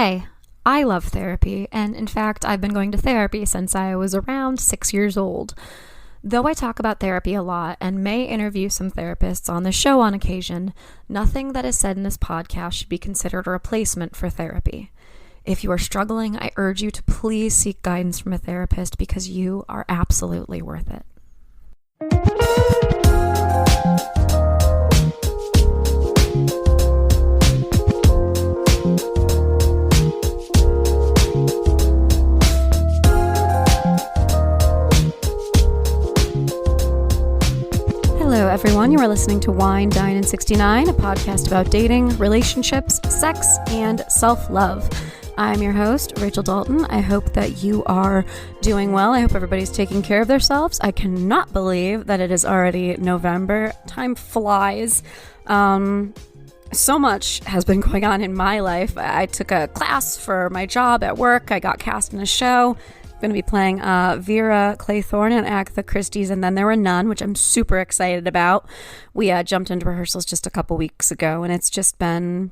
Hey, I love therapy, and in fact, I've been going to therapy since I was around 6 years old. Though I talk about therapy a lot and may interview some therapists on the show on occasion, nothing that is said in this podcast should be considered a replacement for therapy. If you are struggling, I urge you to please seek guidance from a therapist because you are absolutely worth it. Hello, everyone. You are listening to Wine, Dine, and 69, a podcast about dating, relationships, sex, and self-love. I'm your host, Rachel Dalton. I hope that you are doing well. I hope everybody's taking care of themselves. I cannot believe that it is already November. Time flies. So much has been going on in my life. I took a class for my job at work. I got cast in a show. Going to be playing Vera Claythorne and Agatha Christie's And Then There Were None, which I'm super excited about. We jumped into rehearsals just a couple weeks ago, and it's just been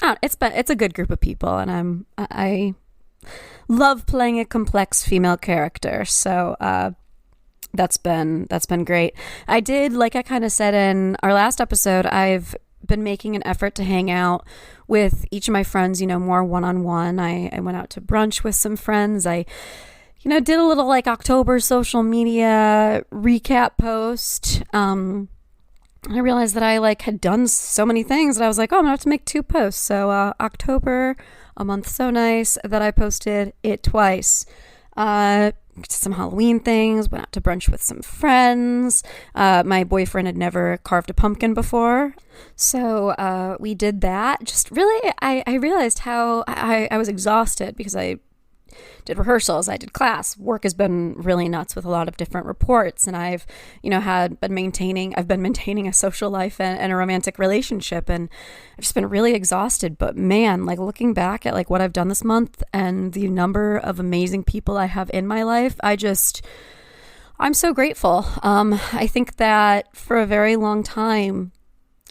it's a good group of people, and I love playing a complex female character. So that's been great. I did, like I kind of said in our last episode, I've been making an effort to hang out with each of my friends, more one-on-one. I went out to brunch with some friends. I did a little like October social media recap post. I realized that I had done so many things that I was like, I'm gonna have to make 2 posts. So October, a month so nice that I posted it twice. Did some Halloween things, went out to brunch with some friends. My boyfriend had never carved a pumpkin before. So we did that. Just really, I realized how I was exhausted because I did rehearsals, I did class. Work has been really nuts with a lot of different reports, and I've been maintaining a social life and a romantic relationship, and I've just been really exhausted. But man, looking back at what I've done this month and the number of amazing people I have in my life, I'm so grateful. I think that for a very long time,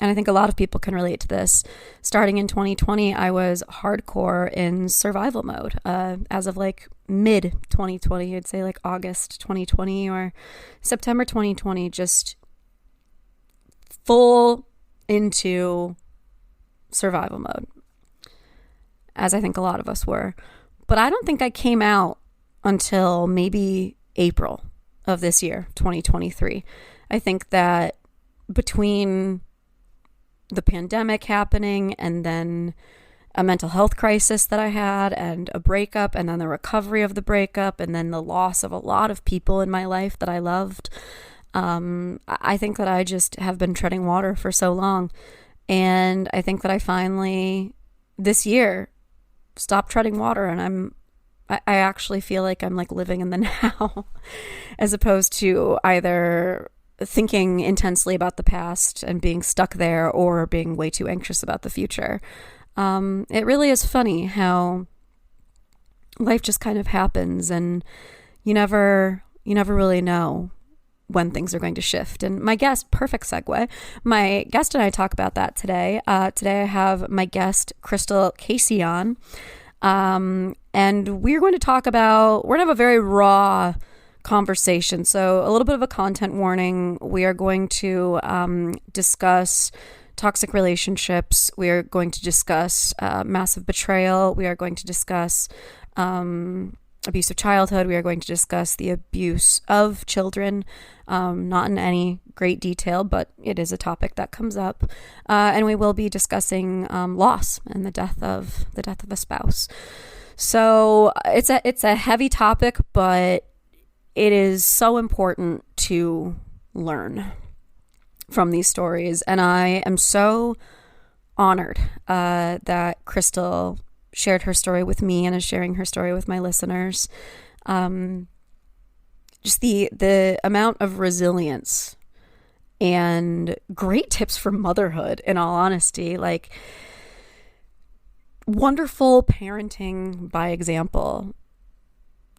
and I think a lot of people can relate to this, starting in 2020, I was hardcore in survival mode. As of mid 2020, I'd say August 2020 or September 2020, just full into survival mode, as I think a lot of us were. But I don't think I came out until maybe April of this year, 2023. I think that between the pandemic happening and then a mental health crisis that I had and a breakup and then the recovery of the breakup and then the loss of a lot of people in my life that I loved, I think that I just have been treading water for so long. And I think that I finally this year stopped treading water, and I actually feel like I'm living in the now as opposed to either thinking intensely about the past and being stuck there or being way too anxious about the future. It really is funny how life just kind of happens, and you never really know when things are going to shift. And my guest, perfect segue, my guest and I talk about that today. Today I have my guest, Krystal Casey, on. And we're going to have a very raw conversation. So a little bit of a content warning. We are going to discuss toxic relationships. We are going to discuss massive betrayal. We are going to discuss abusive childhood. We are going to discuss the abuse of children, not in any great detail, but it is a topic that comes up. And we will be discussing loss and the death of a spouse. So it's a heavy topic, but it is so important to learn from these stories. And I am so honored that Krystal shared her story with me and is sharing her story with my listeners. Just the amount of resilience and great tips for motherhood, in all honesty, wonderful parenting by example,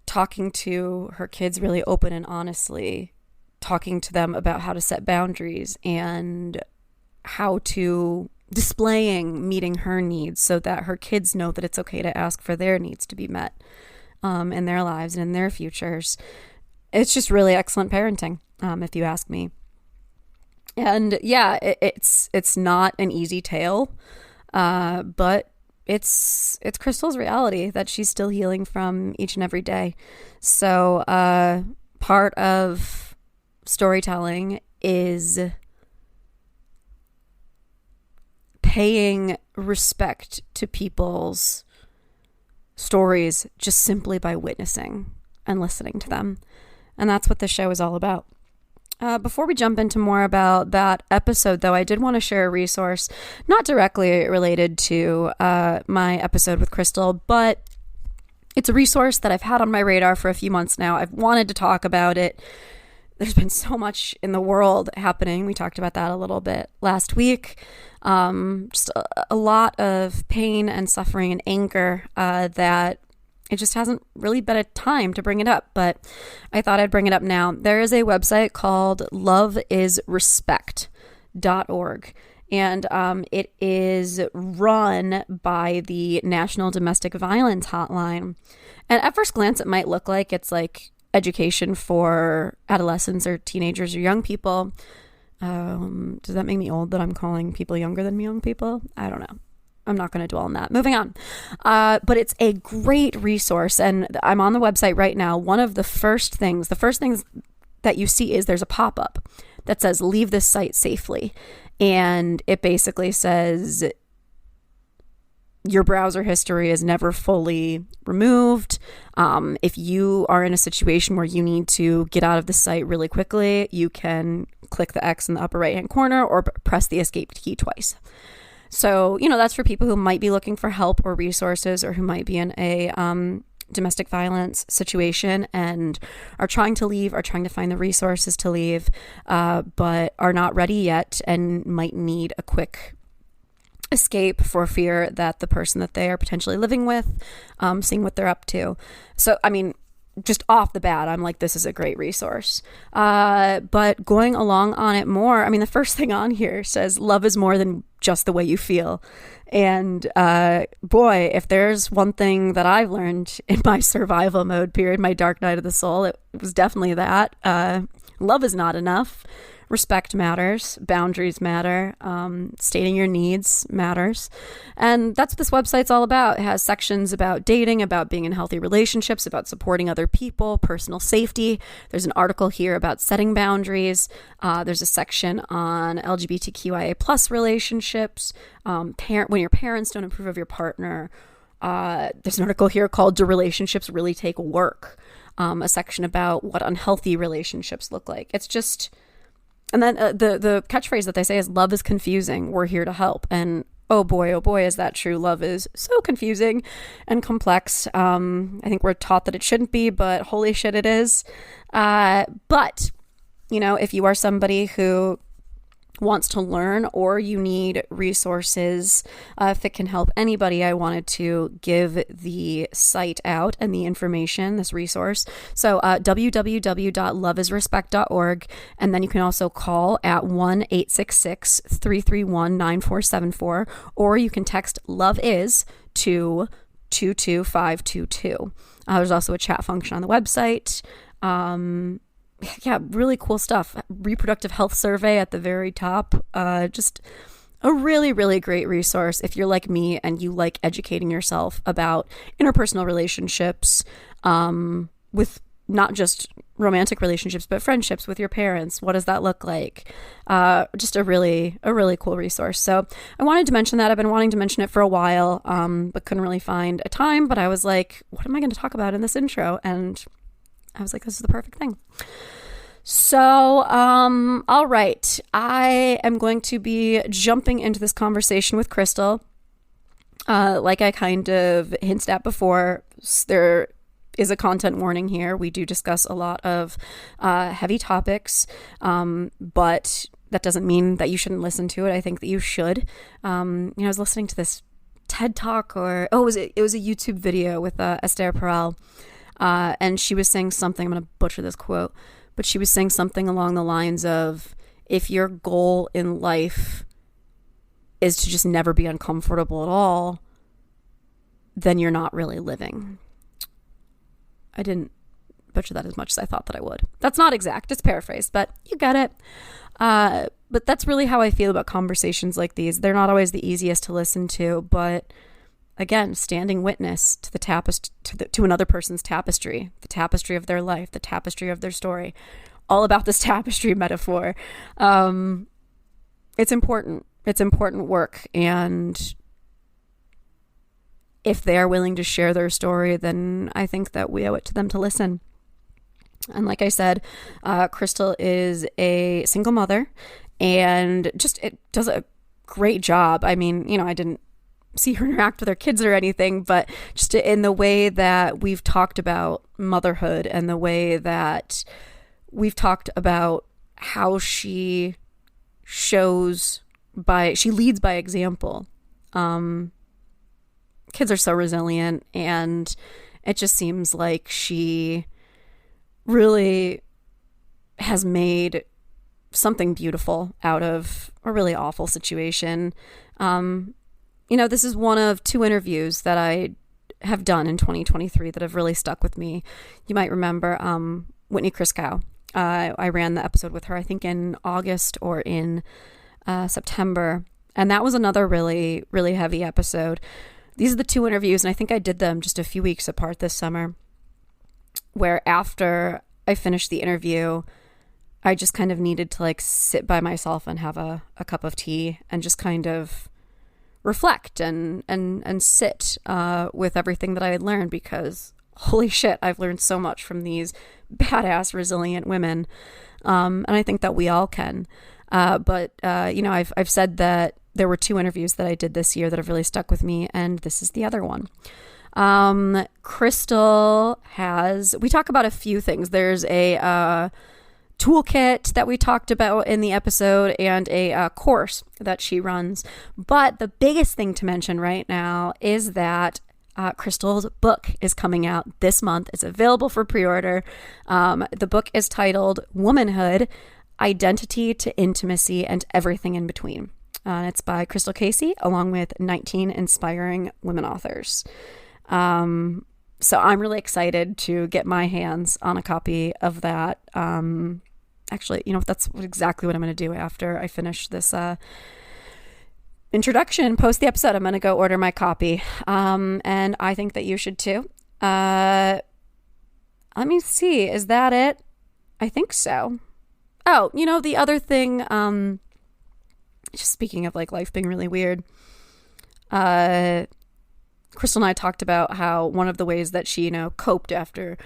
talking to her kids really open and honestly, talking to them about how to set boundaries and how to displaying meeting her needs so that her kids know that it's okay to ask for their needs to be met in their lives and in their futures. It's just really excellent parenting, if you ask me. And yeah, it's not an easy tale, but it's Krystal's reality that she's still healing from each and every day. So part of storytelling is paying respect to people's stories just simply by witnessing and listening to them. And that's what this show is all about. Before we jump into more about that episode, though, I did want to share a resource, not directly related to my episode with Krystal, but it's a resource that I've had on my radar for a few months now. I've wanted to talk about it. There's been so much in the world happening. We talked about that a little bit last week. Just a lot of pain and suffering and anger that it just hasn't really been a time to bring it up, but I thought I'd bring it up now. There is a website called loveisrespect.org, and it is run by the National Domestic Violence Hotline. And at first glance, it might look like it's like education for adolescents or teenagers or young people. Does that make me old that I'm calling people younger than me young people? I don't know. I'm not going to dwell on that. Moving on. But it's a great resource, and I'm on the website right now. One of the first things that you see is there's a pop-up that says, leave this site safely. And it basically says your browser history is never fully removed. If you are in a situation where you need to get out of the site really quickly, you can click the X in the upper right-hand corner or press the escape key twice. So, that's for people who might be looking for help or resources, or who might be in a domestic violence situation and are trying to leave, or trying to find the resources to leave, but are not ready yet and might need a quick escape for fear that the person that they are potentially living with, seeing what they're up to. So, just off the bat, I'm like, this is a great resource. But going along on it more, the first thing on here says, love is more than just the way you feel. And boy, if there's one thing that I've learned in my survival mode period, my dark night of the soul, it was definitely that. Love is not enough. Respect matters. Boundaries matter. Stating your needs matters. And that's what this website's all about. It has sections about dating, about being in healthy relationships, about supporting other people, personal safety. There's an article here about setting boundaries. There's a section on LGBTQIA plus relationships, when your parents don't approve of your partner. There's an article here called Do Relationships Really Take Work? A section about what unhealthy relationships look like. It's just... And then the catchphrase that they say is, love is confusing. We're here to help. And oh boy, is that true. Love is so confusing and complex. I think we're taught that it shouldn't be, but holy shit, it is. But, if you are somebody who wants to learn, or you need resources, if it can help anybody, I wanted to give the site out and the information, this resource. So www.loveisrespect.org, and then you can also call at 1-866-331-9474, or you can text love is to 22522. There's also a chat function on the website. Yeah, really cool stuff. Reproductive health survey at the very top. Just a really, really great resource if you're like me and you like educating yourself about interpersonal relationships, with not just romantic relationships, but friendships with your parents. What does that look like? Just a really cool resource. So I wanted to mention that. I've been wanting to mention it for a while, but couldn't really find a time. But I was like, what am I going to talk about in this intro? And I was like, this is the perfect thing. So, all right. I am going to be jumping into this conversation with Krystal. Like I kind of hinted at before, there is a content warning here. We do discuss a lot of heavy topics, but that doesn't mean that you shouldn't listen to it. I think that you should. I was listening to this TED Talk, it was a YouTube video with Esther Perel. And she was saying something, I'm going to butcher this quote, but she was saying something along the lines of, if your goal in life is to just never be uncomfortable at all, then you're not really living. I didn't butcher that as much as I thought that I would. That's not exact, it's paraphrased, but you get it. But that's really how I feel about conversations like these. They're not always the easiest to listen to, but again, standing witness to the to another person's tapestry, the tapestry of their life, the tapestry of their story, all about this tapestry metaphor. It's important. It's important work. And if they're willing to share their story, then I think that we owe it to them to listen. And like I said, Krystal is a single mother and just it does a great job. I mean, I didn't see her interact with her kids or anything, but just in the way that we've talked about motherhood and the way that we've talked about how she leads by example. Kids are so resilient, and it just seems like she really has made something beautiful out of a really awful situation. This is one of 2 interviews that I have done in 2023 that have really stuck with me. You might remember Whitney Krystal. I ran the episode with her, I think in August or in September. And that was another really, really heavy episode. These are the 2 interviews, and I think I did them just a few weeks apart this summer, where after I finished the interview, I just kind of needed to sit by myself and have a cup of tea and just kind of reflect and sit with everything that I had learned, because holy shit, I've learned so much from these badass, resilient women. And I think that we all can. But I've said that there were 2 interviews that I did this year that have really stuck with me, and this is the other one. Krystal we talk about a few things. There's a toolkit that we talked about in the episode and a course that she runs. But the biggest thing to mention right now is that Krystal's book is coming out this month. It's available for pre-order. The book is titled Womanhood, Identity to Intimacy and Everything in Between. It's by Krystal Casey, along with 19 inspiring women authors. So I'm really excited to get my hands on a copy of that. Actually, that's exactly what I'm going to do after I finish this introduction, post the episode. I'm going to go order my copy. And I think that you should too. Let me see. Is that it? I think so. Oh, the other thing, just speaking of life being really weird, Krystal and I talked about how one of the ways that she, coped after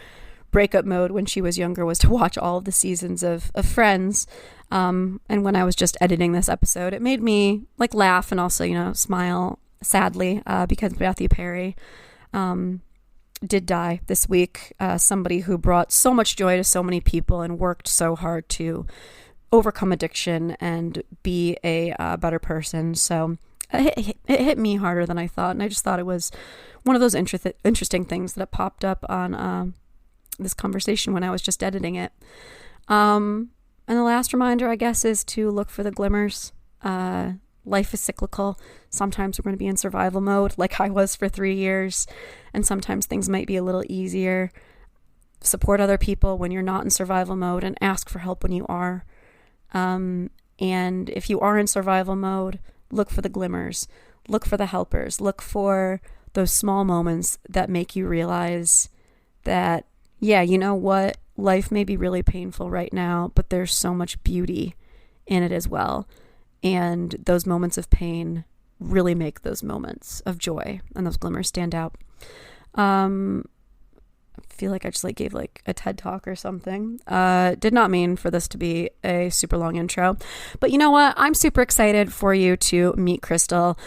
breakup mode when she was younger was to watch all of the seasons of Friends. And when I was just editing this episode, it made me laugh and also, smile sadly, because Matthew Perry did die this week. Somebody who brought so much joy to so many people and worked so hard to overcome addiction and be a better person. So it hit me harder than I thought. And I just thought it was one of those interesting things that popped up on this conversation when I was just editing it. And the last reminder, I guess, is to look for the glimmers. Life is cyclical. Sometimes we're going to be in survival mode like I was for 3 years. And sometimes things might be a little easier. Support other people when you're not in survival mode and ask for help when you are. And if you are in survival mode, look for the glimmers. Look for the helpers. Look for those small moments that make you realize that, yeah, you know what? Life may be really painful right now, but there's so much beauty in it as well. And those moments of pain really make those moments of joy and those glimmers stand out. I feel like I just gave a TED talk or something. Did not mean for this to be a super long intro, but you know what? I'm super excited for you to meet Krystal.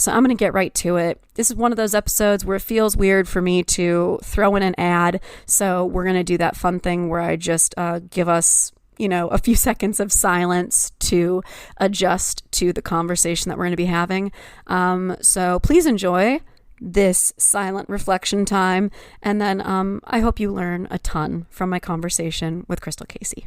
So I'm going to get right to it. This is one of those episodes where it feels weird for me to throw in an ad. So we're going to do that fun thing where I just give us a few seconds of silence to adjust to the conversation that we're going to be having. So please enjoy this silent reflection time. And then I hope you learn a ton from my conversation with Krystal Casey.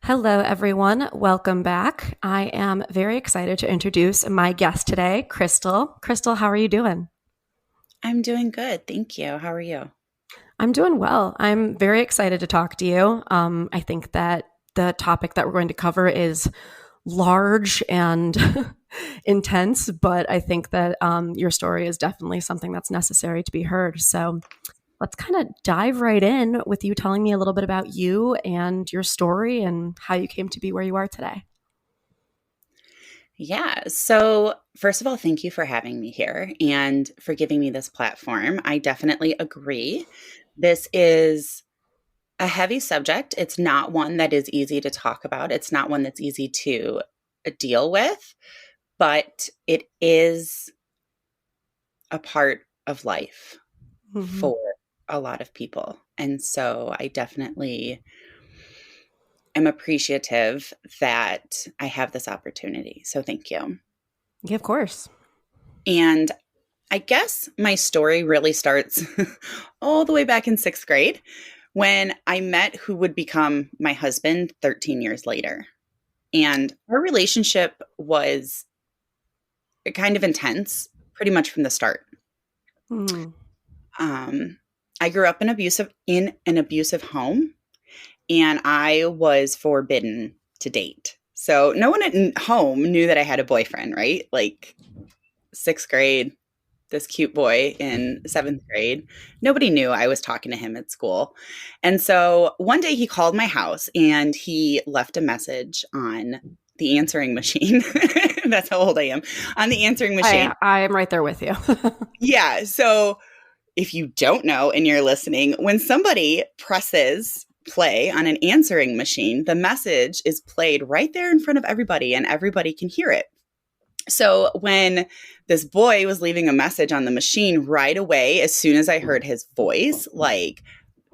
Hello, everyone. Welcome back. I am very excited to introduce my guest today, Krystal. Krystal, how are you doing? I'm doing good. Thank you. How are you? I'm doing well. I'm very excited to talk to you. I think that the topic that we're going to cover is large and intense, but I think that your story is definitely something that's necessary to be heard. So let's kind of dive right in with you telling me a little bit about you and your story and how you came to be where you are today. Yeah. So, first of all, thank you for having me here and for giving me this platform. I definitely agree. This is a heavy subject. It's not one that is easy to talk about, it's not one that's easy to deal with, but it is a part of life Mm-hmm. for a lot of people. And so, I definitely am appreciative that I have this opportunity. So, thank you. Yeah, of course. And I guess my story really starts all the way back in sixth grade when I met who would become my husband 13 years later. And our relationship was kind of intense pretty much from the start. Mm. Um, I grew up in an abusive home, and I was forbidden to date. So no one at home knew that I had a boyfriend, right? Like sixth grade, this cute boy in seventh grade. Nobody knew I was talking to him at school. And so one day he called my house and he left a message on the answering machine. That's how old I am. On the answering machine. I am right there with you. Yeah. So if you don't know and you're listening, when somebody presses play on an answering machine, the message is played right there in front of everybody and everybody can hear it. So when this boy was leaving a message on the machine right away, as soon as I heard his voice, like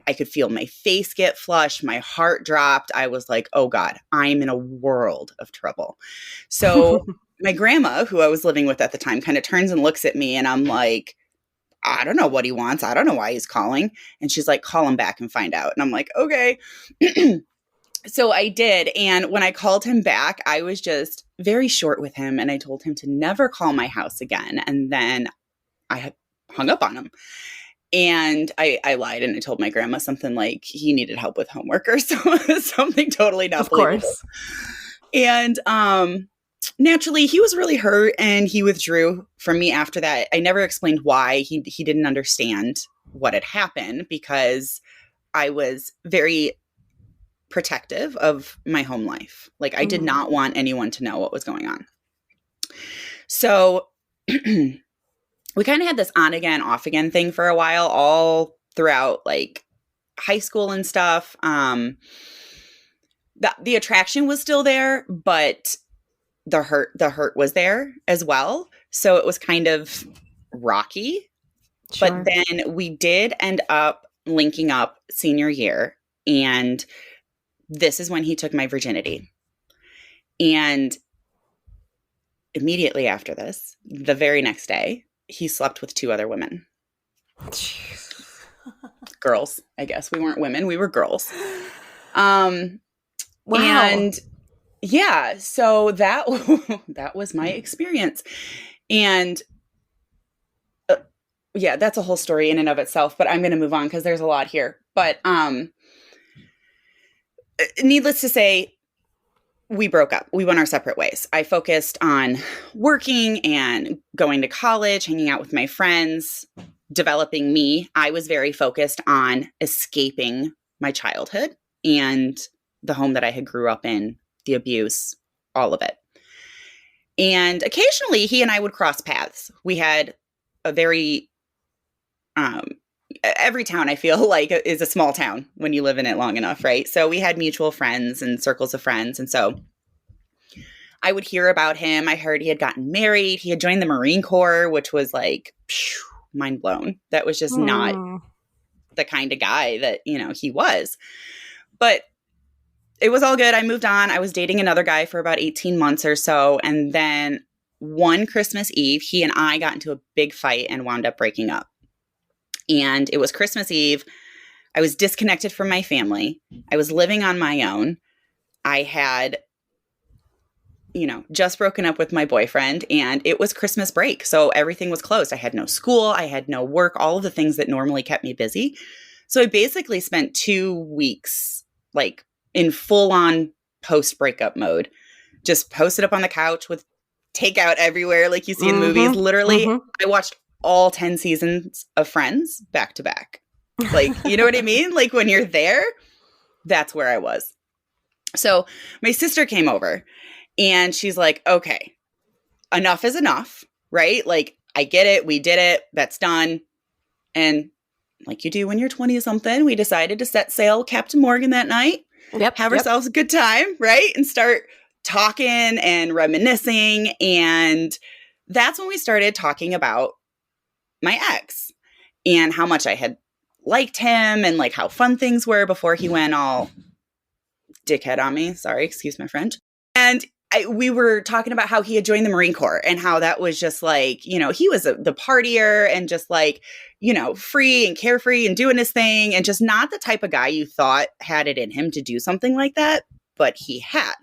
I could feel my face get flushed, my heart dropped. I was like, oh God, I'm in a world of trouble. So my grandma, who I was living with at the time, kind of turns and looks at me and I'm like, I don't know what he wants. I don't know why he's calling. And she's like, call him back and find out. And I'm like, okay. So I did. And when I called him back, I was just very short with him. And I told him to never call my house again. And then I had hung up on him. And I lied and I told my grandma something like he needed help with homework or something totally not Of believable. course. And naturally, he was really hurt and he withdrew from me after that. I never explained why. He didn't understand what had happened because I was very protective of my home life. Like I did Mm. not want anyone to know what was going on. So we kind of had this on again, off again thing for a while, all throughout like high school and stuff. The attraction was still there, but the hurt was there as well. So it was kind of rocky. But Sure. then we did end up linking up senior year, and this is when he took my virginity. And immediately after this, the very next day, he slept with two other women. Jeez. Girls, I guess. We weren't women, we were girls. Um, Wow. and yeah, so that that was my experience. And yeah, that's a whole story in and of itself, but I'm going to move on because there's a lot here. But needless to say, we broke up. We went our separate ways. I focused on working and going to college, hanging out with my friends, developing me. I was very focused on escaping my childhood and the home that I had grew up in, the abuse, all of it. And occasionally he and I would cross paths. We had a very um every town I feel like is a small town when you live in it long enough, right? So we had mutual friends and circles of friends. And so I would hear about him. I heard he had gotten married. He had joined the Marine Corps, which was like mind blown. That was just not Mm. the kind of guy that, he was. But it was all good. I moved on. I was dating another guy for about 18 months or so. And then one Christmas Eve, he and I got into a big fight and wound up breaking up. And it was Christmas Eve. I was disconnected from my family. I was living on my own. I had, just broken up with my boyfriend, and it was Christmas break. So everything was closed. I had no school. I had no work, all of the things that normally kept me busy. So I basically spent 2 weeks like in full on post breakup mode, just posted up on the couch with takeout everywhere, like you see in movies. Literally, I watched all 10 seasons of Friends back to back. Like, you know what I mean? Like when you're there, that's where I was. So my sister came over and she's like, okay, enough is enough, right? Like, I get it. We did it. That's done. And like you do when you're 20 something, we decided to set sail Captain Morgan that night. Have ourselves a good time, right? And start talking and reminiscing. And that's when we started talking about my ex and how much I had liked him and like how fun things were before he went all dickhead on me. Sorry, excuse my French. And we were talking about how he had joined the Marine Corps and how that was just like, he was the partier and just like, free and carefree and doing his thing and just not the type of guy you thought had it in him to do something like that, but he had.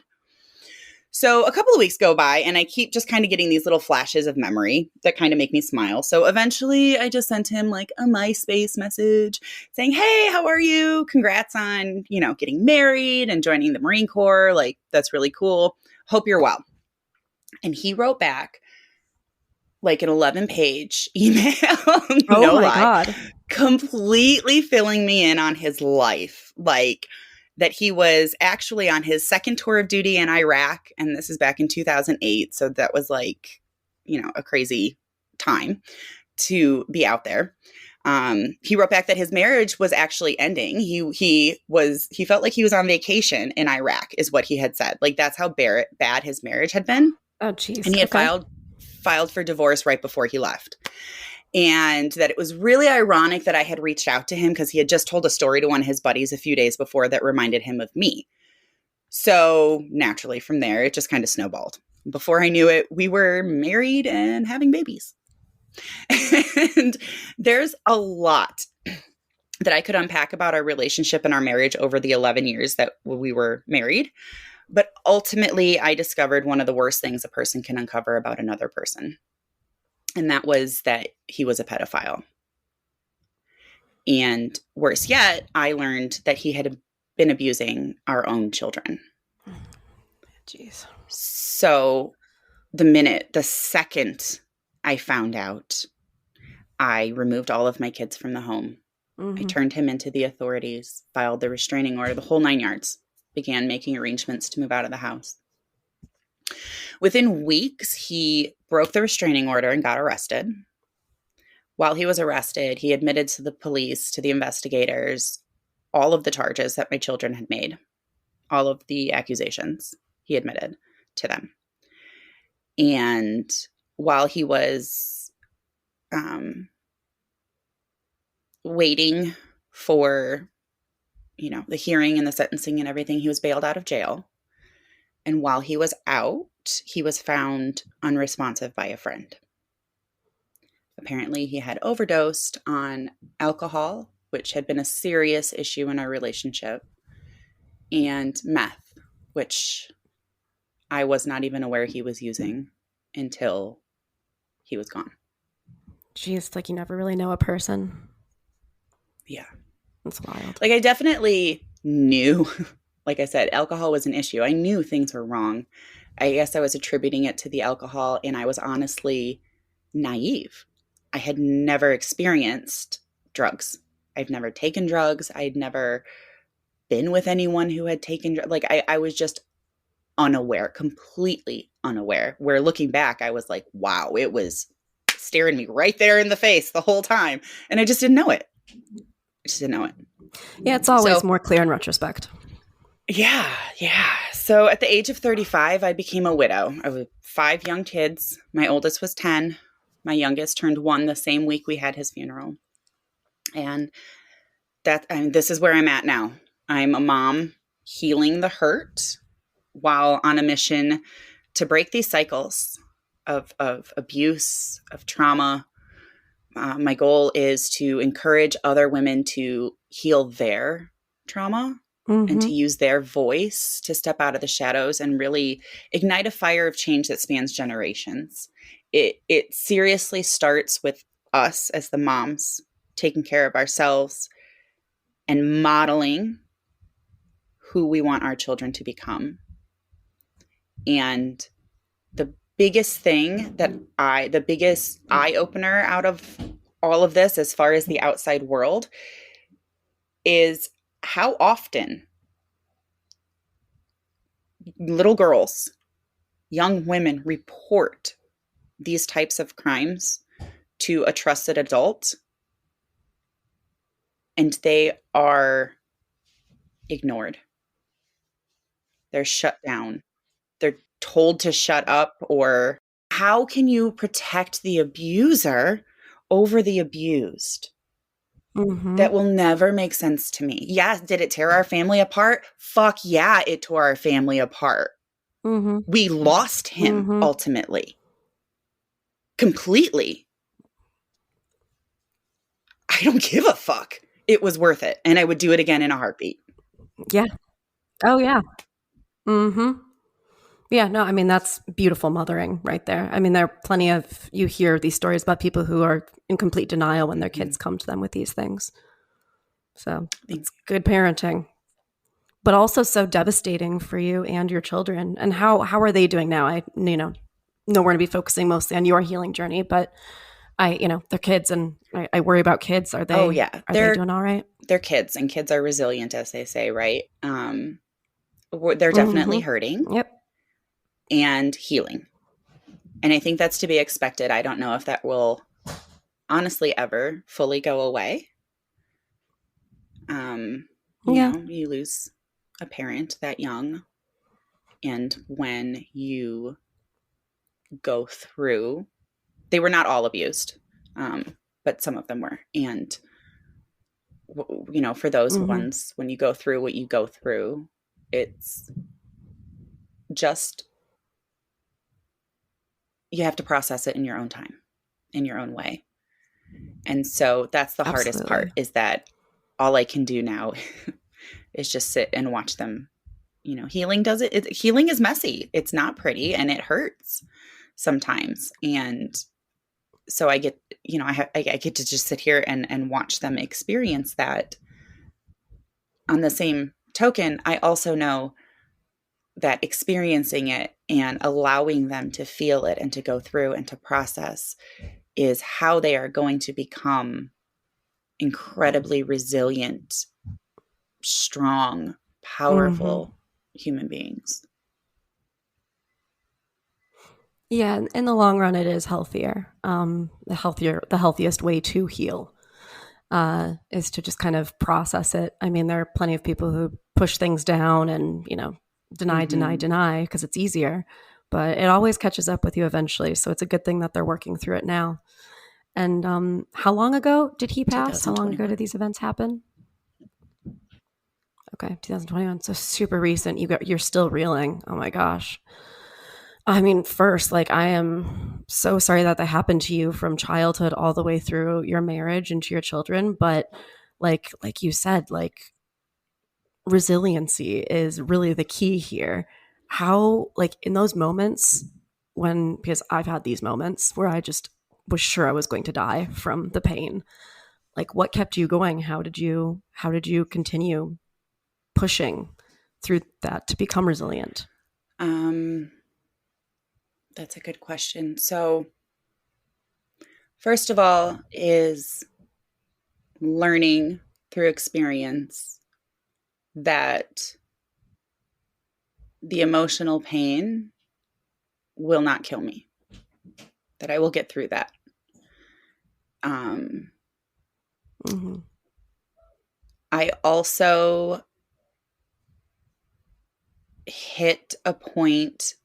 So a couple of weeks go by and I keep just kind of getting these little flashes of memory that kind of make me smile. So eventually I just sent him like a MySpace message saying, hey, how are you? Congrats on, getting married and joining the Marine Corps. Like, that's really cool. Hope you're well. And he wrote back like an 11-page email. No lie. God. Completely filling me in on his life. Like, that he was actually on his second tour of duty in Iraq. And this is back in 2008. So that was like, a crazy time to be out there. He wrote back that his marriage was actually ending. He felt like he was on vacation in Iraq is what he had said. Like that's how bad his marriage had been. Oh, geez. And he had filed for divorce right before he left. And that it was really ironic that I had reached out to him because he had just told a story to one of his buddies a few days before that reminded him of me. So naturally from there, it just kind of snowballed. Before I knew it, we were married and having babies. And there's a lot that I could unpack about our relationship and our marriage over the 11 years that we were married. But ultimately, I discovered one of the worst things a person can uncover about another person. And that was that he was a pedophile. And worse yet, I learned that he had been abusing our own children. Jeez. So the second I found out, I removed all of my kids from the home. I turned him into the authorities, filed the restraining order, the whole 9 yards, began making arrangements to move out of the house. Within weeks, he broke the restraining order and got arrested. While he was arrested, he admitted to the police, to the investigators, all of the charges that my children had made, all of the accusations he admitted to them. And while he was waiting for, the hearing and the sentencing and everything, he was bailed out of jail. And while he was out, he was found unresponsive by a friend. Apparently, he had overdosed on alcohol, which had been a serious issue in our relationship, and meth, which I was not even aware he was using until he was gone. Geez, like you never really know a person. Yeah. That's wild. Like I definitely knew, like I said, alcohol was an issue. I knew things were wrong. I guess I was attributing it to the alcohol, and I was honestly naive. I had never experienced drugs. I've never taken drugs. I'd never been with anyone who had taken drugs. Like I was just unaware, completely unaware. Where looking back, I was like, wow, it was staring me right there in the face the whole time. And I just didn't know it. Yeah, it's always more clear in retrospect. Yeah. So at the age of 35, I became a widow. I have 5 young kids. My oldest was 10. My youngest turned 1 the same week we had his funeral. And this is where I'm at now. I'm a mom healing the hurt while on a mission to break these cycles of abuse, of trauma. My goal is to encourage other women to heal their trauma and to Mm-hmm. use their voice to step out of the shadows and really ignite a fire of change that spans generations. It seriously starts with us as the moms taking care of ourselves and modeling who we want our children to become. And the biggest thing the biggest eye opener out of all of this, as far as the outside world, is how often little girls, young women report these types of crimes to a trusted adult, and they are ignored. They're shut down. They're told to shut up. Or how can you protect the abuser over the abused? Mm-hmm. That will never make sense to me. Yeah, did it tear our family apart? Fuck yeah, it tore our family apart. Mm-hmm. We lost him Mm-hmm. ultimately. Completely. I don't give a fuck. It was worth it. And I would do it again in a heartbeat. Yeah. Oh, yeah. Mm-hmm. Yeah, no, I mean, that's beautiful mothering right there. I mean, there are plenty of, you hear these stories about people who are in complete denial when their kids come to them with these things. So it's good parenting, but also so devastating for you and your children. And how are they doing now? Know we're going to be focusing mostly on your healing journey, but they're kids, and I worry about kids. Are Oh, they, yeah. are they doing all right? They're kids, and kids are resilient, as they say, right? They're definitely Mm-hmm. hurting Yep. and healing. And I think that's to be expected. I don't know if that will honestly ever fully go away. You lose a parent that young. And when you go through, they were not all abused, but some of them were. And, for those Mm-hmm. ones, when you go through what you go through, it's just, you have to process it in your own time, in your own way. And so that's the hardest part, is that all I can do now is just sit and watch them. Healing healing is messy. It's not pretty, and it hurts sometimes. And so I get, I get to just sit here and watch them experience that. On the same token, I also know that experiencing it and allowing them to feel it and to go through and to process is how they are going to become incredibly resilient, strong, powerful human beings. Yeah, in the long run, it is healthier. The healthiest way to heal is to just kind of process it. I mean, there are plenty of people who push things down and deny because it's easier, but it always catches up with you eventually. So it's a good thing that they're working through it now. And how long ago did he pass? How long ago did these events happen? Okay, 2021. So super recent. You're still reeling. Oh my gosh. I mean, first, I am so sorry that happened to you from childhood all the way through your marriage and to your children. But like you said, resiliency is really the key here. How, in those moments because I've had these moments where I just was sure I was going to die from the pain. What kept you going? How did you continue pushing through that to become resilient? That's a good question. So, first of all, is learning through experience that the emotional pain will not kill me, that I will get through that. I also hit a point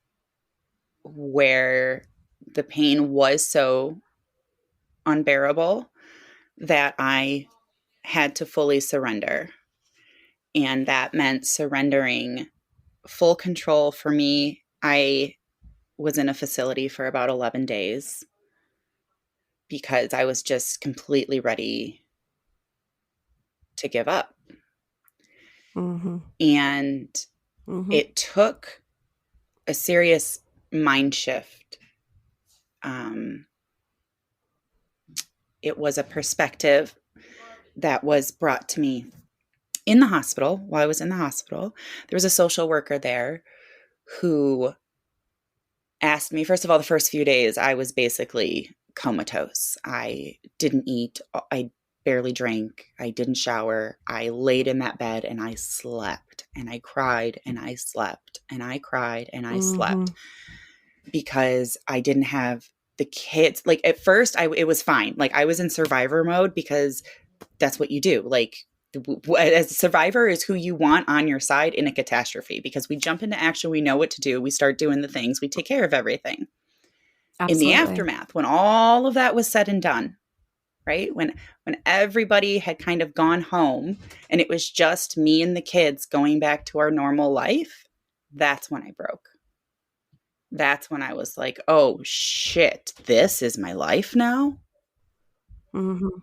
where the pain was so unbearable that I had to fully surrender. And that meant surrendering full control. For me, I was in a facility for about 11 days because I was just completely ready to give up. Mm-hmm. And Mm-hmm. it took a serious mind shift. It was a perspective that was brought to me in the hospital. While I was in the hospital, there was a social worker there who asked me, first of all, the first few days, I was basically comatose. I didn't eat. I barely drank. I didn't shower. I laid in that bed and I slept and I cried and I slept and I cried and I slept because I didn't have the kids. Like at first it was fine. Like I was in survivor mode because that's what you do. Like as a survivor is who you want on your side in a catastrophe, because we jump into action. We know what to do. We start doing the things. We take care of everything. In the Absolutely. aftermath, when all of that was said and done, right? When everybody had kind of gone home and it was just me and the kids going back to our normal life, that's when I broke. That's when I was like, oh shit, this is my life now. Mm-hmm.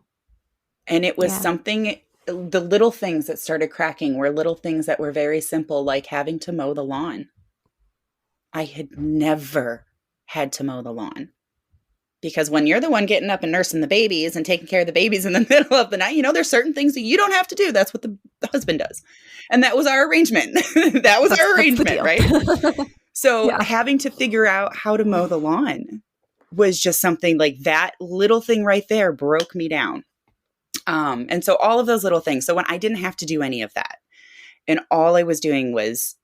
And it was something, the little things that started cracking were little things that were very simple, like having to mow the lawn. I had never had to mow the lawn. Because when you're the one getting up and nursing the babies and taking care of the babies in the middle of the night, you know, there's certain things that you don't have to do. That's what the husband does. And that was our arrangement. That's our arrangement, right? So having to figure out how to mow the lawn was just something like that little thing right there broke me down. And so all of those little things. So when I didn't have to do any of that and all I was doing was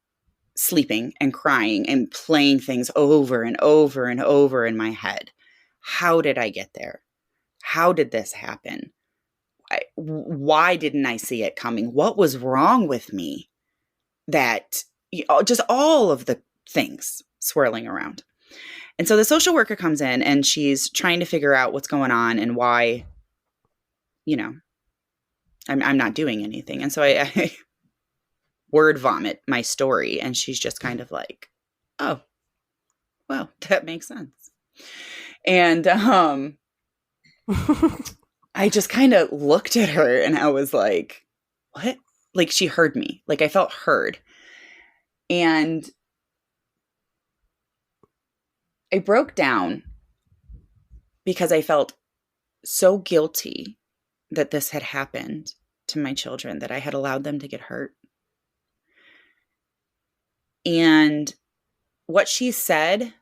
sleeping and crying and playing things over and over and over in my head. How did I get there? How did this happen? Why didn't I see it coming? What was wrong with me? That just all of the things swirling around. And so the social worker comes in and she's trying to figure out what's going on and why, you know, I'm not doing anything. And so I word vomit my story. And she's just kind of like, oh, well, that makes sense. And I just kind of looked at her and I was like, what? Like she heard me. Like I felt heard. And I broke down because I felt so guilty that this had happened to my children, that I had allowed them to get hurt. And what she said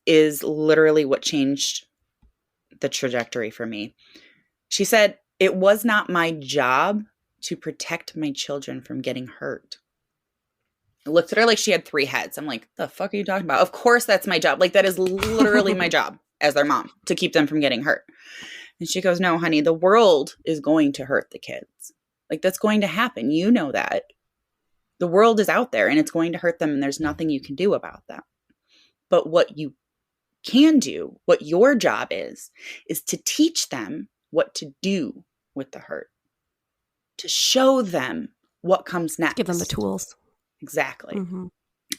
is literally what changed the trajectory for me. She said, it was not my job to protect my children from getting hurt. I looked at her like she had 3 heads. I'm like, the fuck are you talking about? Of course that's my job. Like that is literally my job as their mom, to keep them from getting hurt. And she goes, no, honey, the world is going to hurt the kids. Like that's going to happen. You know that. The world is out there and it's going to hurt them and there's nothing you can do about that. But what you can do, what your job is to teach them what to do with the hurt, to show them what comes next. Give them the tools. Exactly. Mm-hmm.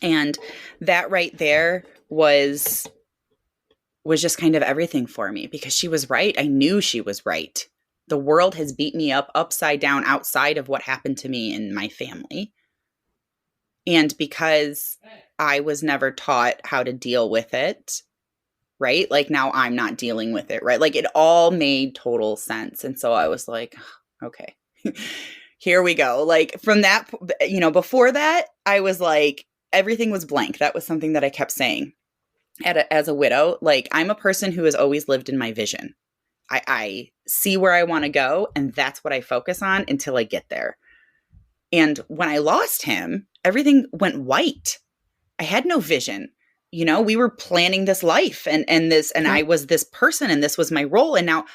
And that right there was just kind of everything for me, because she was right. I knew she was right. The world has beat me up upside down outside of what happened to me and my family. And because I was never taught how to deal with it, right? Like now I'm not dealing with it, right? Like it all made total sense. And so I was like, okay, here we go. Like from that, you know, before that, I was like, everything was blank. That was something that I kept saying as a widow. Like I'm a person who has always lived in my vision. I see where I want to go and that's what I focus on until I get there. And when I lost him, everything went white. I had no vision. You know, we were planning this life and I was this person and this was my role. And now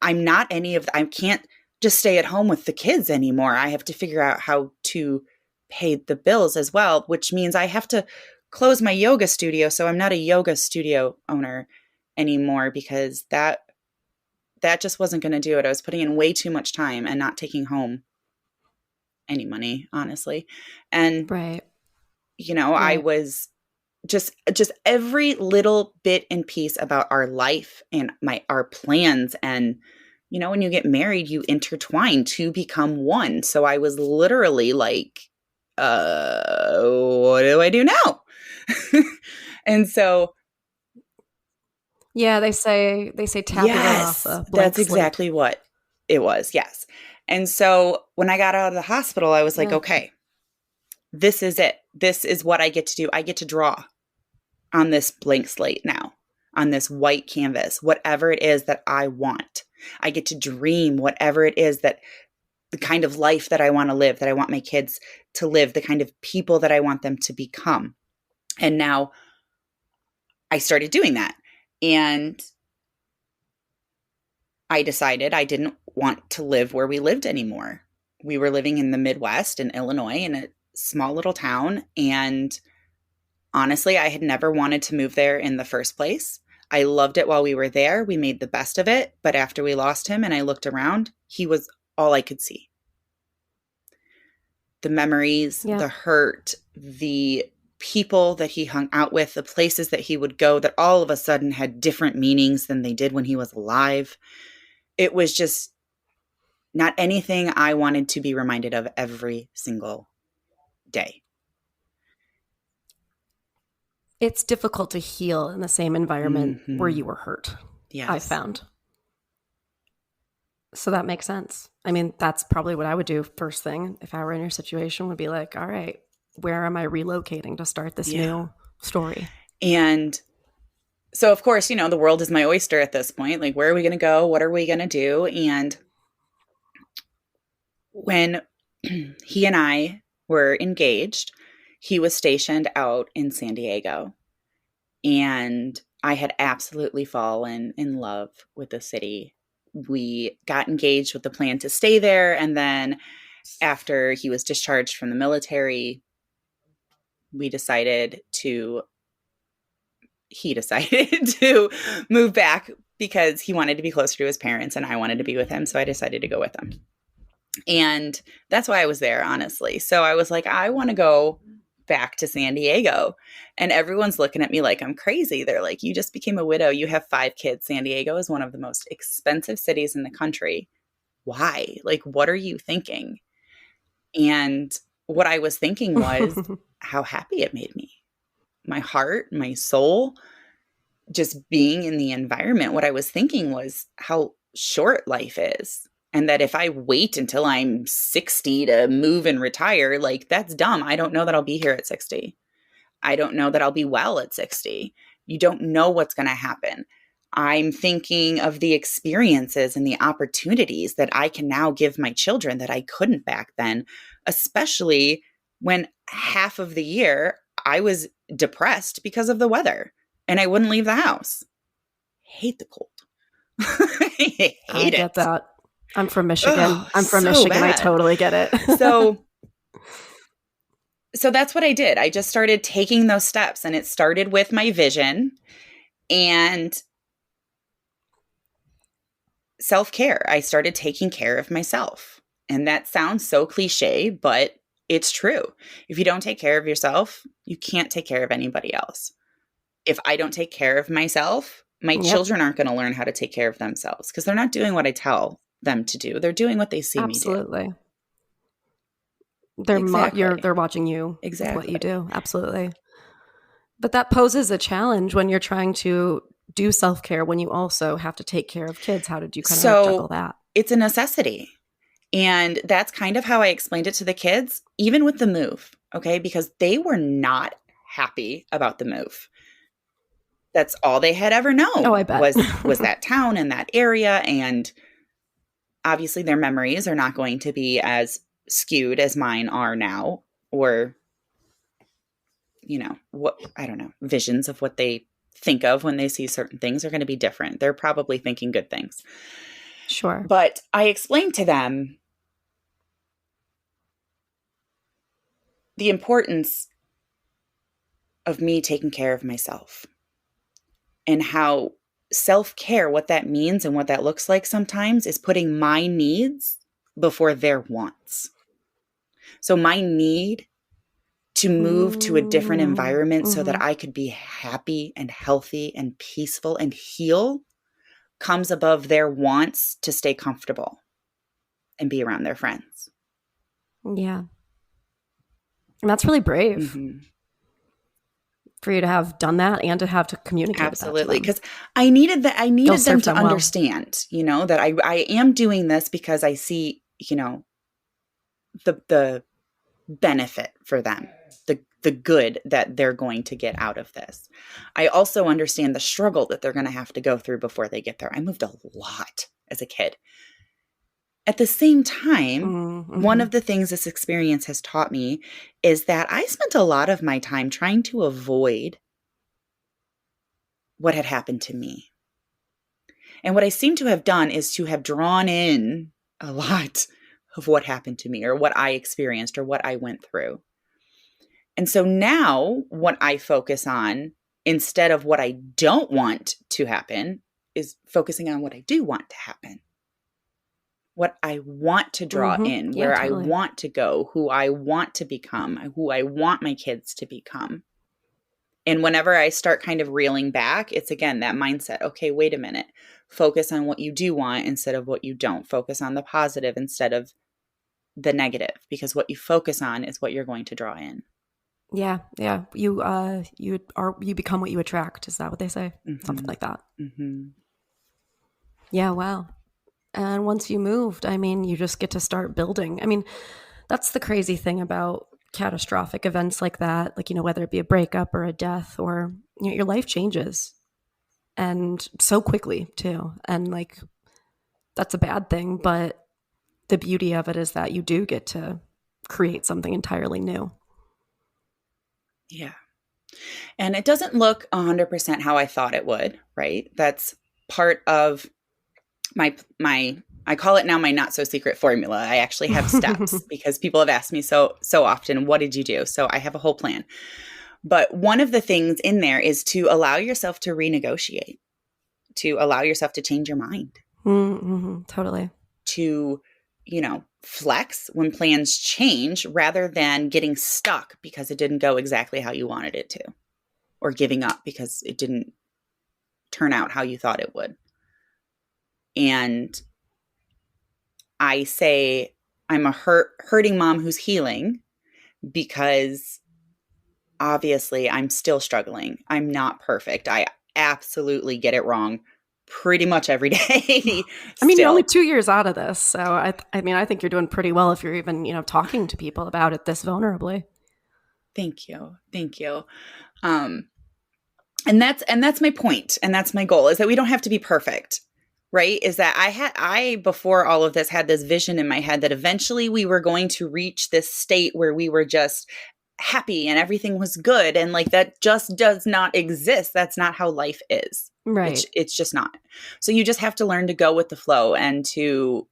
I'm not any of I can't just stay at home with the kids anymore. I have to figure out how to pay the bills as well, which means I have to close my yoga studio. So I'm not a yoga studio owner anymore, because that just wasn't going to do it. I was putting in way too much time and not taking home any money, honestly. And, you know, I was just every little bit and piece about our life and our plans and You know, when you get married, you intertwine to become one. So I was literally like, what do I do now? And so, Yeah, they say tabula rasa, blank that's slate. exactly what it was. Yes. And so when I got out of the hospital, I was like, Yeah. okay, this is it. This is what I get to do. I get to draw on this blank slate now, on this white canvas, whatever it is that I want. I get to dream whatever it is that the kind of life that I want to live, that I want my kids to live, the kind of people that I want them to become. And now I started doing that. And I decided I didn't want to live where we lived anymore. We were living in the Midwest in Illinois in a small little town. And honestly, I had never wanted to move there in the first place. I loved it while we were there. We made the best of it. But after we lost him and I looked around, he was all I could see. The memories, the hurt, the people that he hung out with, the places that he would go that all of a sudden had different meanings than they did when he was alive. It was just not anything I wanted to be reminded of every single day. It's difficult to heal in the same environment where you were hurt. Yes. I found. So that makes sense. I mean, that's probably what I would do first thing if I were in your situation, would be like, all right, where am I relocating to start this new story? And so, of course, you know, the world is my oyster at this point. Like, where are we going to go? What are we going to do? And when he and I were engaged, he was stationed out in San Diego. And I had absolutely fallen in love with the city. We got engaged with the plan to stay there. And then after he was discharged from the military, he decided to move back because he wanted to be closer to his parents and I wanted to be with him. So I decided to go with him. And that's why I was there, honestly. So I was like, I want to go back to San Diego. And everyone's looking at me like I'm crazy. They're like, you just became a widow. You have 5 kids. San Diego is one of the most expensive cities in the country. Why? Like, what are you thinking? And what I was thinking was how happy it made me. My heart, my soul, just being in the environment. What I was thinking was how short life is. And that if I wait until I'm 60 to move and retire, like, that's dumb. I don't know that I'll be here at 60. I don't know that I'll be well at 60. You don't know what's going to happen. I'm thinking of the experiences and the opportunities that I can now give my children that I couldn't back then, especially when half of the year I was depressed because of the weather and I wouldn't leave the house. I hate the cold. I get that. I'm from Michigan. Michigan. Bad. I totally get it. So that's what I did. I just started taking those steps, and it started with my vision and self-care. I started taking care of myself. And that sounds so cliche, but it's true. If you don't take care of yourself, you can't take care of anybody else. If I don't take care of myself, my children aren't going to learn how to take care of themselves because they're not doing what I tell them to do. They're doing what they see me do. Absolutely. They're watching you. Exactly. What you do. Absolutely. But that poses a challenge when you're trying to do self-care when you also have to take care of kids. How did you kind of juggle that? It's a necessity. And that's kind of how I explained it to the kids, even with the move. Okay. Because they were not happy about the move. That's all they had ever known. Oh, I bet. was that town and that area. And obviously their memories are not going to be as skewed as mine are now, or, you know, visions of what they think of when they see certain things are going to be different. They're probably thinking good things. Sure. But I explained to them the importance of me taking care of myself and how self-care, what that means and what that looks like sometimes is putting my needs before their wants. So my need to move to a different environment so that I could be happy and healthy and peaceful and heal comes above their wants to stay comfortable and be around their friends. Yeah. And that's really brave for you to have done that and to have to communicate Absolutely. that to them. Because I needed that. I needed them to them well. understand, that I am doing this because I see, the benefit for them, the good that they're going to get out of this. I also understand the struggle that they're going to have to go through before they get there. I moved a lot as a kid. At the same time, one of the things this experience has taught me is that I spent a lot of my time trying to avoid what had happened to me. And what I seem to have done is to have drawn in a lot of what happened to me or what I experienced or what I went through. And so now what I focus on instead of what I don't want to happen is focusing on what I do want to happen. What I want to draw in, where totally. I want to go, who I want to become, who I want my kids to become. And whenever I start kind of reeling back, it's again that mindset. Okay, wait a minute. Focus on what you do want instead of what you don't. Focus on the positive instead of the negative, because what you focus on is what you're going to draw in. Yeah. You become what you attract. Is that what they say? Something like that. Yeah. Wow. And once you moved, you just get to start building. That's the crazy thing about catastrophic events like that. Like, whether it be a breakup or a death or your life changes, and so quickly too. And like, that's a bad thing, but the beauty of it is that you do get to create something entirely new. Yeah. And it doesn't look 100% how I thought it would, right? That's part of my I call it now my not so secret formula. I actually have steps because people have asked me so often, what did you do? So I have a whole plan. But one of the things in there is to allow yourself to renegotiate, to allow yourself to change your mind. Totally. To, flex when plans change rather than getting stuck because it didn't go exactly how you wanted it to, or giving up because it didn't turn out how you thought it would. And I say I'm a hurting mom who's healing because obviously I'm still struggling. I'm not perfect. I absolutely get it wrong pretty much every day. You're only 2 years out of this. So I think you're doing pretty well if you're even, talking to people about it this vulnerably. Thank you. And that's my point. And that's my goal, is that we don't have to be perfect. Right? Is that I, before all of this, had this vision in my head that eventually we were going to reach this state where we were just happy and everything was good. And like, that just does not exist. That's not how life is. Right. It's just not. So you just have to learn to go with the flow and to,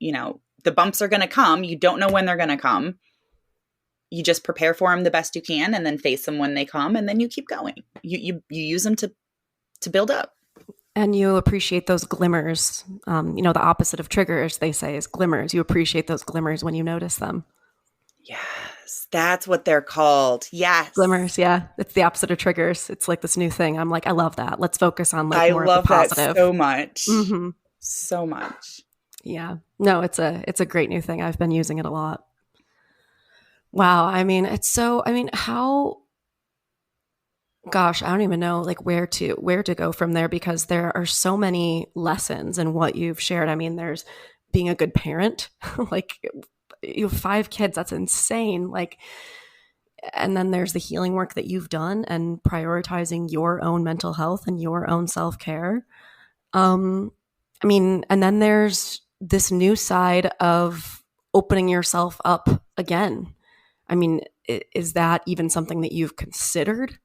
the bumps are going to come. You don't know when they're going to come. You just prepare for them the best you can and then face them when they come. And then you keep going. You use them to build up. And you appreciate those glimmers. The opposite of triggers, they say, is glimmers. You appreciate those glimmers when you notice them. Yes, that's what they're called. Yes. Glimmers, yeah. It's the opposite of triggers. It's like this new thing. I'm like, I love that. Let's focus on more of the positive. I love that so much. So much. Yeah. No, it's a great new thing. I've been using it a lot. Wow. How... Gosh, I don't even know where to go from there, because there are so many lessons in what you've shared. There's being a good parent, you have 5 kids. That's insane. And then there's the healing work that you've done and prioritizing your own mental health and your own self-care. And then there's this new side of opening yourself up again. Is that even something that you've considered?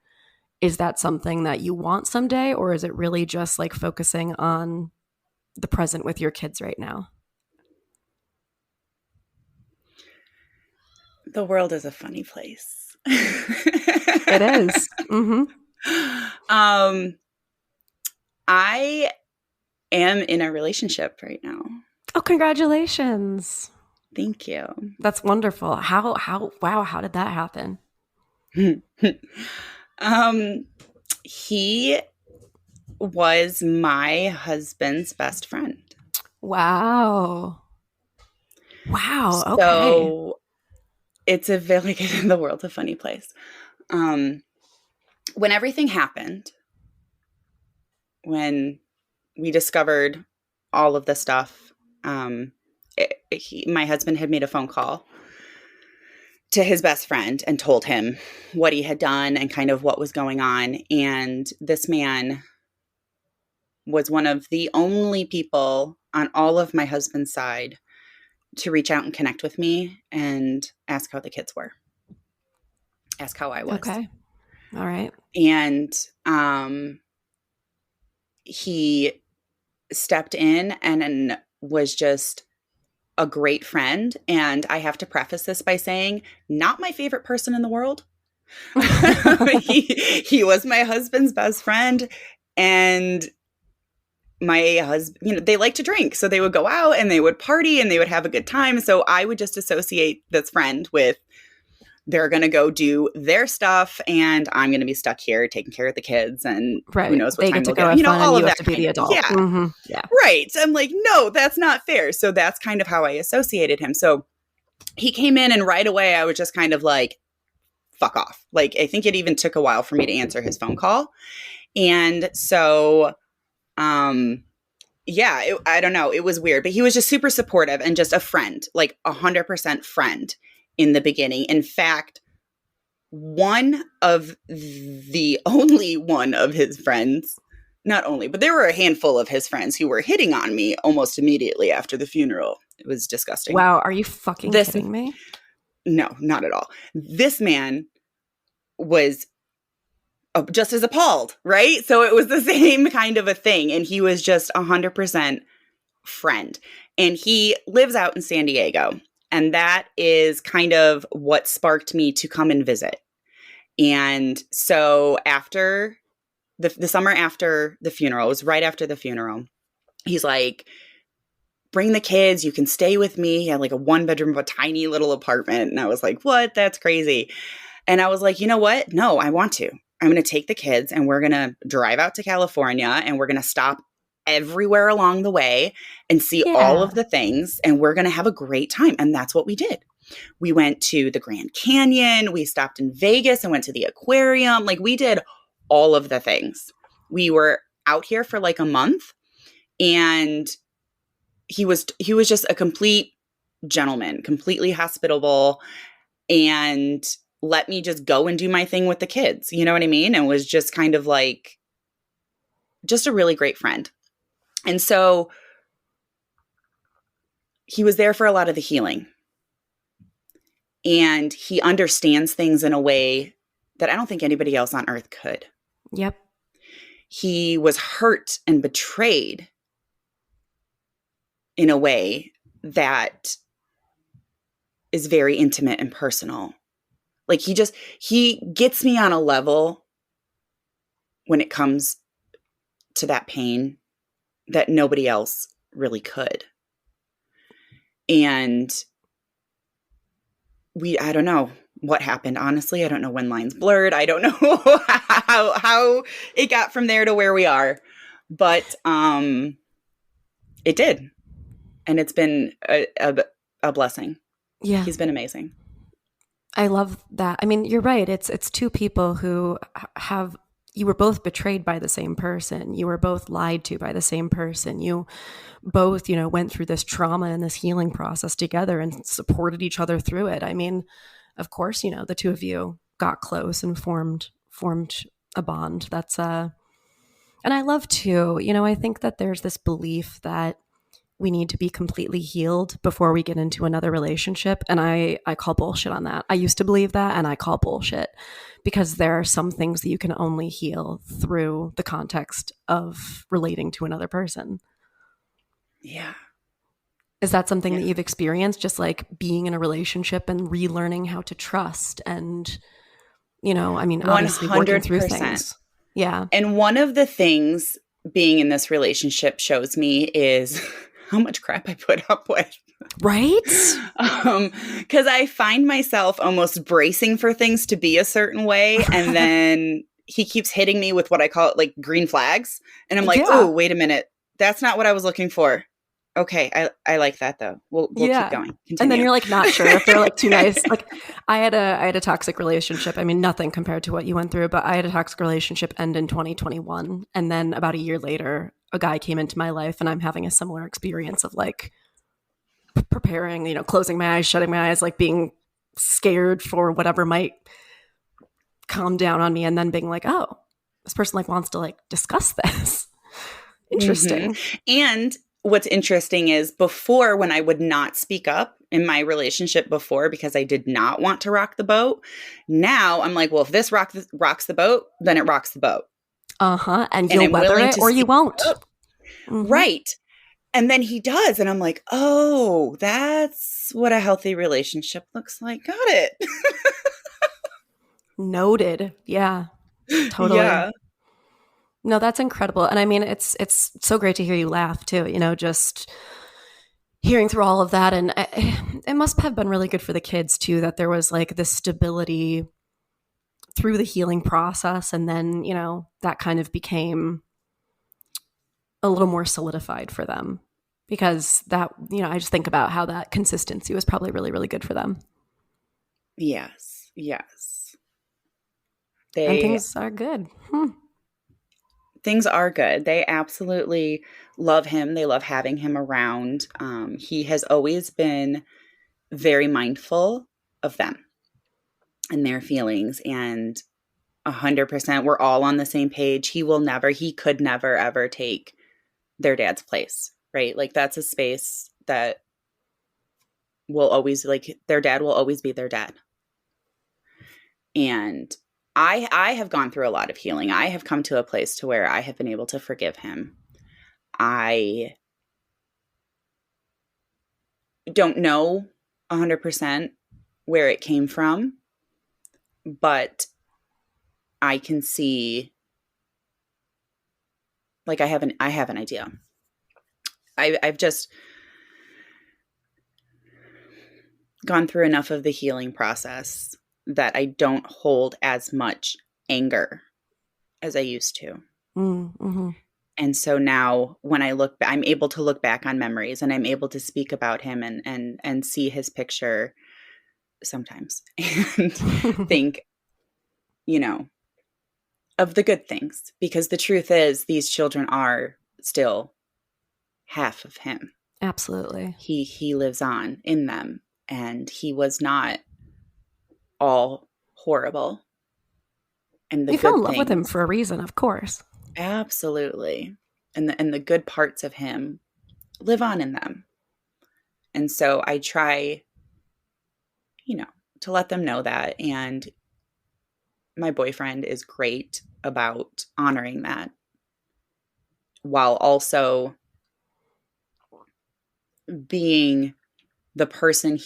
Is that something that you want someday, or is it really just focusing on the present with your kids right now? The world is a funny place. It is. I am in a relationship right now. Oh, congratulations. Thank you. That's wonderful. How did that happen? He was my husband's best friend. Wow. Wow. Okay. So it's a very, the world's a funny place. When everything happened, when we discovered all of the stuff, my husband had made a phone call to his best friend and told him what he had done and kind of what was going on. And this man was one of the only people on all of my husband's side to reach out and connect with me and ask how the kids were, ask how I was. Okay. All right. And he stepped in and was just a great friend. And I have to preface this by saying, not my favorite person in the world. He was my husband's best friend. And my husband, they like to drink. So they would go out and they would party and they would have a good time. So I would just associate this friend with, they're going to go do their stuff and I'm going to be stuck here taking care of the kids and who knows what they time get to we'll go get, have fun all and of you have that to be the adult. Yeah. Mm-hmm. Yeah. Right. So I'm like, no, that's not fair. So that's kind of how I associated him. So he came in and right away I was just kind of like, fuck off. Like, I think it even took a while for me to answer his phone call. And so, yeah, I don't know. It was weird, but he was just super supportive and just a friend, like 100% friend in the beginning. In fact, one of his friends, not only, but there were a handful of his friends who were hitting on me almost immediately after the funeral. It was disgusting. Wow. Are you fucking kidding me? No, not at all. This man was just as appalled, right? So it was the same kind of a thing. And he was just 100% friend. And he lives out in San Diego. And that is kind of what sparked me to come and visit. And so after the summer after the funeral, it was right after the funeral, he's like, bring the kids, you can stay with me. He had like a 1-bedroom, a tiny little apartment. And I was like, what? That's crazy. And I was like, you know what? No, I want to. I'm going to take the kids and we're going to drive out to California and we're going to stop everywhere along the way and see all of the things. And we're going to have a great time. And that's what we did. We went to the Grand Canyon. We stopped in Vegas and went to the aquarium. Like, we did all of the things. We were out here for like a month, and he was just a complete gentleman, completely hospitable, and let me just go and do my thing with the kids. You know what I mean? And was just kind of like just a really great friend. And so he was there for a lot of the healing. And he understands things in a way that I don't think anybody else on earth could. Yep. He was hurt and betrayed in a way that is very intimate and personal. Like, he gets me on a level when it comes to that pain that nobody else really could. And I don't know what happened. Honestly, I don't know when lines blurred. I don't know how it got from there to where we are, but it did. And it's been a blessing. Yeah. He's been amazing. I love that. I mean, you're right. It's two people who you were both betrayed by the same person. You were both lied to by the same person. You both, went through this trauma and this healing process together and supported each other through it. I mean, of course, the two of you got close and formed a bond. That's and I love too, I think that there's this belief that we need to be completely healed before we get into another relationship. And I call bullshit on that. I used to believe that, and I call bullshit, because there are some things that you can only heal through the context of relating to another person. Yeah. Is that something that you've experienced, just like being in a relationship and relearning how to trust and, obviously 100%. working through things? Yeah. And one of the things being in this relationship shows me is how much crap I put up with. Right? Because I find myself almost bracing for things to be a certain way. And then he keeps hitting me with what I call like green flags. And I'm like, Yeah. oh, wait a minute. That's not what I was looking for. Okay. I like that though. We'll keep going. Continue. And then you're like not sure if they're like too nice. Like I had a toxic relationship. I mean, nothing compared to what you went through, but I had a toxic relationship end in 2021. And then about a year later, a guy came into my life and I'm having a similar experience of like preparing, you know, closing my eyes, shutting my eyes, like being scared for whatever might calm down on me, and then being like, oh, this person like wants to like discuss this. Interesting. Mm-hmm. And what's interesting is before, when I would not speak up in my relationship before because I did not want to rock the boat, now I'm like, well, if this rocks the boat, then it rocks the boat. Uh-huh. And you'll weather it or you won't. Mm-hmm. Right. And then he does. And I'm like, oh, that's what a healthy relationship looks like. Got it. Noted. Yeah. Totally. Yeah. No, that's incredible. And I mean, it's so great to hear you laugh too, you know, just hearing through all of that. And it must have been really good for the kids too, that there was like this stability through the healing process. And then, you know, that kind of became a little more solidified for them, because that, you know, I just think about how that consistency was probably really, really good for them. Yes. Yes. And things are good. Things are good. They absolutely love him. They love having him around. He has always been very mindful of them and their feelings, and 100%, we're all on the same page. He could never, ever take their dad's place, right? Like that's a space that will always, like, their dad will always be their dad. And I have gone through a lot of healing. I have come to a place to where I have been able to forgive him. I don't know 100% where it came from, but I can see, like, I have an idea. I've just gone through enough of the healing process that I don't hold as much anger as I used to. Mm-hmm. And so now when I look, I'm able to look back on memories, and I'm able to speak about him and see his picture sometimes and think, you know, of the good things, because the truth is these children are still half of him. Absolutely. He lives on in them, and he was not all horrible. And the you fell in love things, with him for a reason, of course. Absolutely. And the good parts of him live on in them. And so I try, you know, to let them know that. And my boyfriend is great about honoring that, while also being the person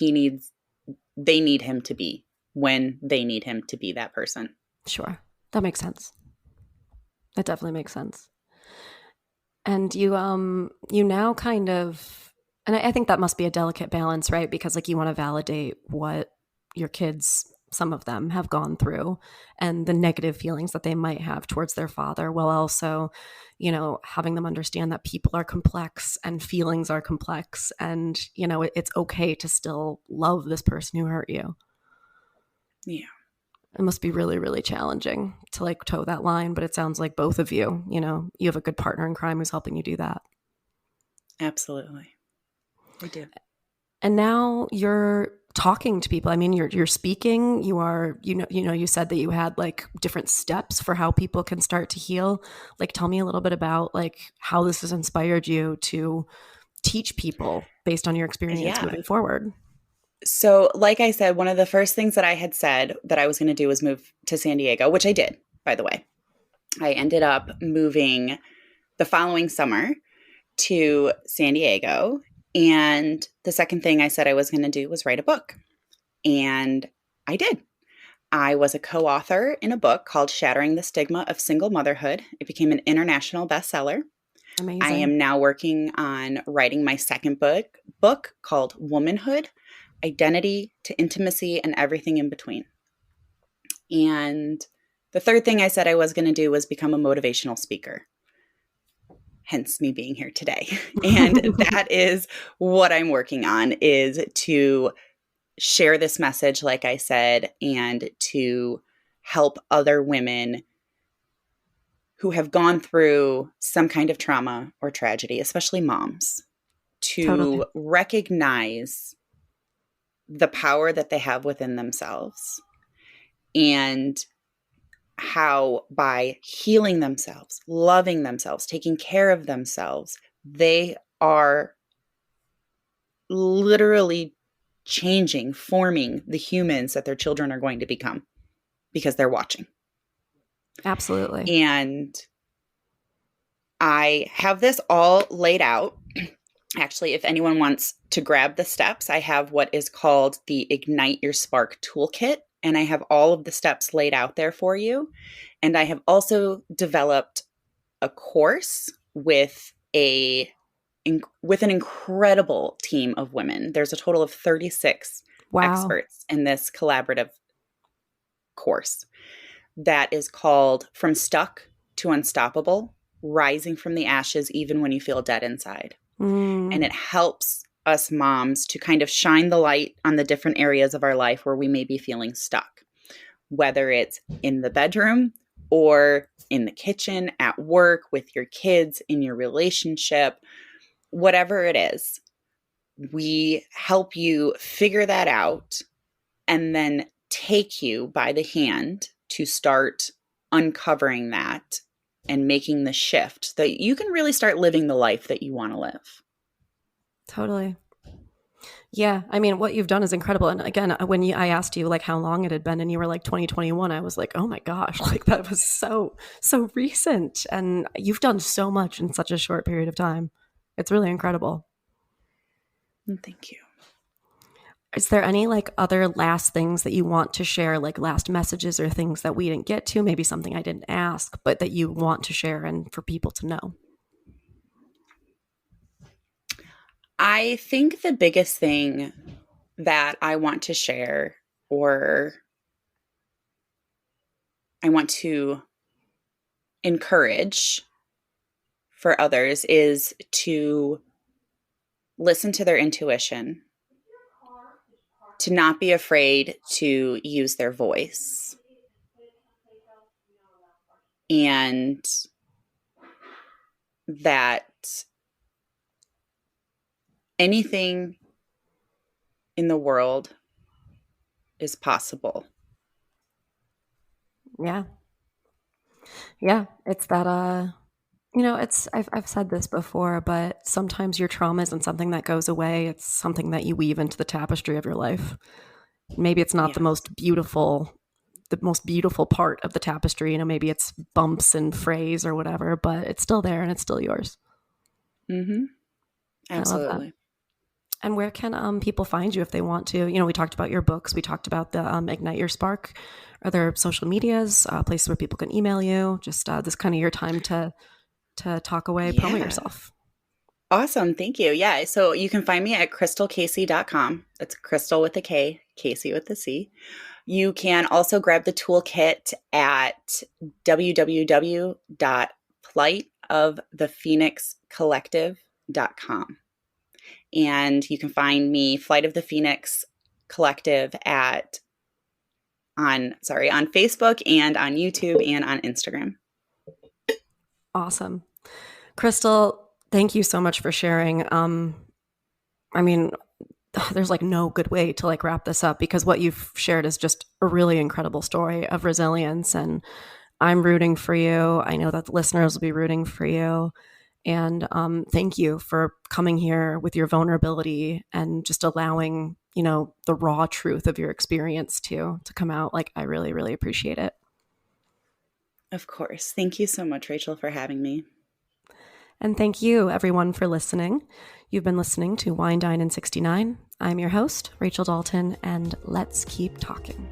they need him to be when they need him to be that person. Sure. That makes sense. That definitely makes sense. And you now kind of, and I think that must be a delicate balance, right? Because like you want to validate what your kids, some of them, have gone through and the negative feelings that they might have towards their father, while also, you know, having them understand that people are complex and feelings are complex, and, you know, it's okay to still love this person who hurt you. Yeah. It must be really, really challenging to like toe that line, but it sounds like both of you, you know, you have a good partner in crime who's helping you do that. Absolutely. I do. And now you're talking to people. I mean, you're speaking, you are, you know, you said that you had like different steps for how people can start to heal. Like, tell me a little bit about like how this has inspired you to teach people based on your experience moving forward. So, like I said, one of the first things that I had said that I was going to do was move to San Diego, which I did, by the way. I ended up moving the following summer to San Diego. And the second thing I said I was going to do was write a book. And I did. I was a co-author in a book called Shattering the Stigma of Single Motherhood. It became an international bestseller. Amazing. I am now working on writing my second book called Womanhood: Identity to Intimacy and Everything in Between. And The third thing I said I was going to do was become a motivational speaker. Hence me being here today. And that is what I'm working on, is to share this message, like I said, and to help other women who have gone through some kind of trauma or tragedy, especially moms, to Totally. recognize the power that they have within themselves, and how by healing themselves, loving themselves, taking care of themselves, they are literally changing, forming the humans that their children are going to become because they're watching. Absolutely. And I have this all laid out. Actually, if anyone wants to grab the steps, I have what is called the Ignite Your Spark Toolkit, and I have all of the steps laid out there for you. And I have also developed a course with an incredible team of women. There's a total of 36 experts in this collaborative course that is called From Stuck to Unstoppable, Rising from the Ashes Even When You Feel Dead Inside. And it helps us moms to kind of shine the light on the different areas of our life where we may be feeling stuck, whether it's in the bedroom or in the kitchen, at work, with your kids, in your relationship, whatever it is. We help you figure that out and then take you by the hand to start uncovering that and making the shift so that you can really start living the life that you want to live. Totally. Yeah. I mean, what you've done is incredible. And again, when I asked you like how long it had been and you were like 2021, I was like, oh my gosh, like that was so recent. And you've done so much in such a short period of time. It's really incredible. Thank you. Is there any like other last things that you want to share, like last messages or things that we didn't get to, maybe something I didn't ask, but that you want to share and for people to know? I think the biggest thing that I want to share, or I want to encourage for others, is to listen to their intuition, to not be afraid to use their voice, and that anything in the world is possible. Yeah. Yeah. It's that, I've said this before, but sometimes your trauma isn't something that goes away. It's something that you weave into the tapestry of your life. Maybe it's not the most beautiful part of the tapestry. Maybe it's bumps and frays or whatever, but it's still there and it's still yours. Mm-hmm. Absolutely. I love that. And where can people find you if they want to? We talked about your books. We talked about the Ignite Your Spark. Are there social medias, places where people can email you? Just this kind of your time to talk away, promote yourself. Awesome. Thank you. Yeah. So you can find me at krystalcasey.com. That's Krystal with a K, Casey with a C. You can also grab the toolkit at www.flightofthephoenixcollective.com. And you can find me, Flight of the Phoenix Collective, on Facebook and on YouTube and on Instagram. Awesome. Krystal, thank you so much for sharing. I mean, there's like no good way to like wrap this up, because what you've shared is just a really incredible story of resilience, and I'm rooting for you. I know that the listeners will be rooting for you. And thank you for coming here with your vulnerability and just allowing, the raw truth of your experience to come out. Like, I really, really appreciate it. Of course. Thank you so much, Rachel, for having me. And thank you, everyone, for listening. You've been listening to Wine, Dine, and 69. I'm your host, Rachel Dalton, and let's keep talking.